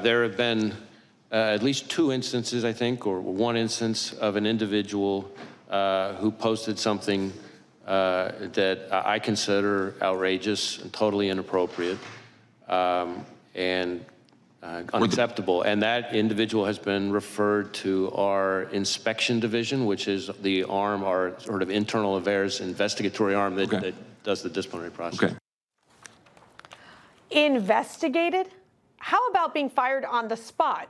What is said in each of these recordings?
There have been at least 2 instances, I think, or 1 instance of an individual who posted something that I consider outrageous and totally inappropriate and unacceptable. And that individual has been referred to our inspection division, which is the arm, our sort of internal affairs investigatory arm that does the disciplinary process. Okay. Investigated? How about being fired on the spot?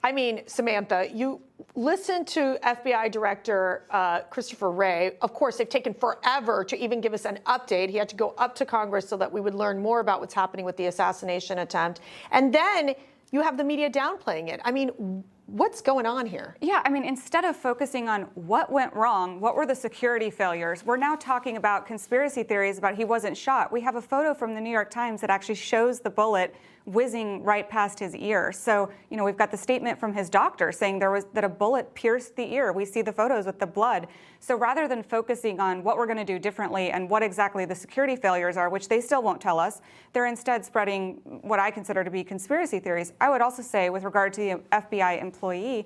I mean, Samantha, you listen to FBI Director Christopher Wray. Of course, they've taken forever to even give us an update. He had to go up to Congress so that we would learn more about what's happening with the assassination attempt. And then you have the media downplaying it. I mean, what's going on here? Yeah, I mean, instead of focusing on what went wrong, what were the security failures, we're now talking about conspiracy theories about he wasn't shot. We have a photo from the New York Times that actually shows the bullet whizzing right past his ear. So, you know, we've got the statement from his doctor saying that a bullet pierced the ear. We see the photos with the blood. So rather than focusing on what we're going to do differently and what exactly the security failures are, which they still won't tell us, they're instead spreading what I consider to be conspiracy theories. I would also say, with regard to the FBI employee,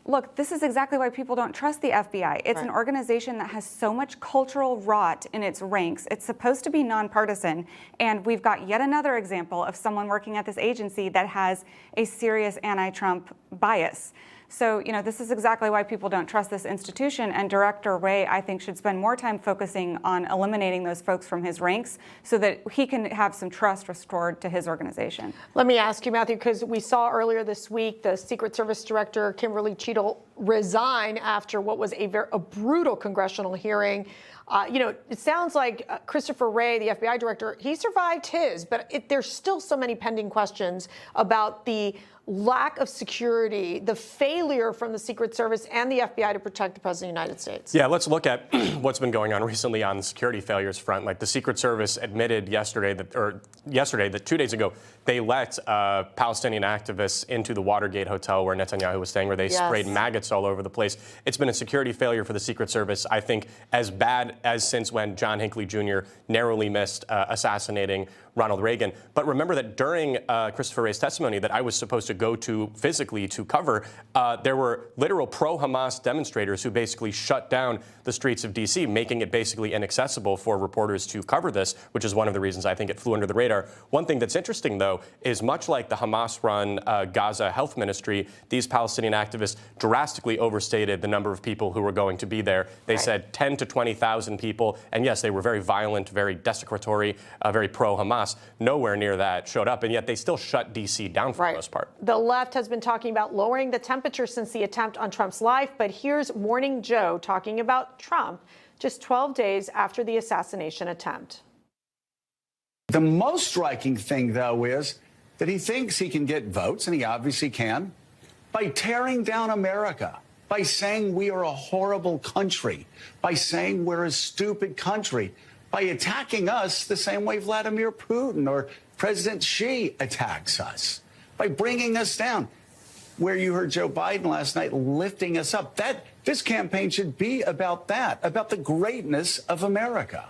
look, this is exactly why people don't trust the FBI. It's an organization that has so much cultural rot in its ranks. It's supposed to be nonpartisan, and we've got yet another example of someone working at this agency that has a serious anti-Trump bias. So, you know, this is exactly why people don't trust this institution, and Director Wray, I think, should spend more time focusing on eliminating those folks from his ranks so that he can have some trust restored to his organization. Let me ask you, Matthew, because we saw earlier this week the Secret Service Director Kimberly Cheadle resign after what was a brutal congressional hearing. You know, it sounds like Christopher Wray, the FBI director, he survived his, but there's still so many pending questions about the lack of security, the failure from the Secret Service and the FBI to protect the President of the United States. Yeah, let's look at what's been going on recently on the security failures front. Like the Secret Service admitted yesterday that 2 days ago, they let Palestinian activists into the Watergate hotel where Netanyahu was staying, where they sprayed maggots all over the place. It's been a security failure for the Secret Service, I think, as bad as since when John Hinckley Jr. narrowly missed assassinating Ronald Reagan. But remember that during Christopher Wray's testimony that I was supposed to go to physically to cover, there were literal pro-Hamas demonstrators who basically shut down the streets of D.C., making it basically inaccessible for reporters to cover this, which is one of the reasons I think it flew under the radar. One thing that's interesting, though, is much like the Hamas-run Gaza Health Ministry, these Palestinian activists drastically overstated the number of people who were going to be there. They said 10 to 20,000 people, and yes, they were very violent, very desecratory, very pro-Hamas. Nowhere near that showed up, and yet they still shut D.C. down for the most part. The left has been talking about lowering the temperature since the attempt on Trump's life, but here's Morning Joe talking about Trump just 12 days after the assassination attempt. The most striking thing, though, is that he thinks he can get votes, and he obviously can, by tearing down America, by saying we are a horrible country, by saying we're a stupid country, by attacking us the same way Vladimir Putin or President Xi attacks us, by bringing us down. Where you heard Joe Biden last night lifting us up. This campaign should be about that, about the greatness of America.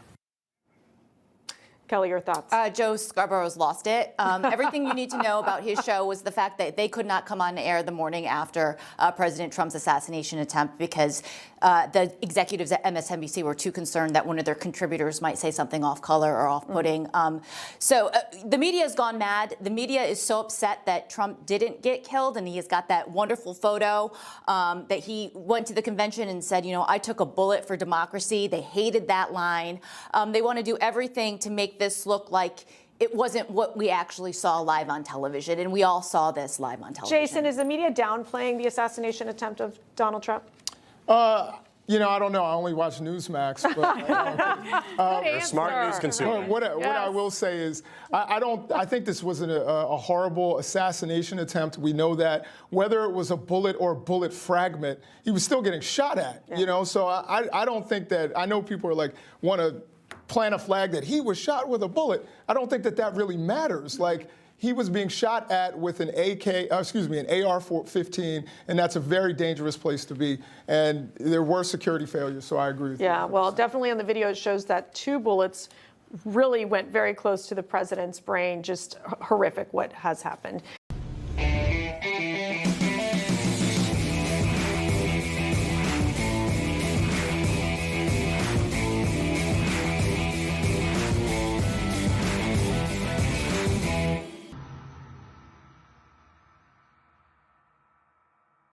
Kelly, your thoughts? Joe Scarborough's lost it. Everything you need to know about his show was the fact that they could not come on air the morning after President Trump's assassination attempt because the executives at MSNBC were too concerned that one of their contributors might say something off-color or off-putting. So the media has gone mad. The media is so upset that Trump didn't get killed, and he has got that wonderful photo that he went to the convention and said, you know, I took a bullet for democracy. They hated that line. They want to do everything to make this look like it wasn't what we actually saw live on television, and we all saw this live on television. Jason, is the media downplaying the assassination attempt of Donald Trump? You know, I don't know. I only watch Newsmax. But, you're a smart news consumer. What I will say is, I think this was a horrible assassination attempt. We know that whether it was a bullet or a bullet fragment, he was still getting shot at. You know, so I don't think that. I know people are like want to plant a flag that he was shot with a bullet. I don't think that really matters. Like, he was being shot at with an an AR-15, and that's a very dangerous place to be. And there were security failures, so I agree with you. Yeah, well, definitely on the video it shows that 2 bullets really went very close to the president's brain. Just horrific what has happened.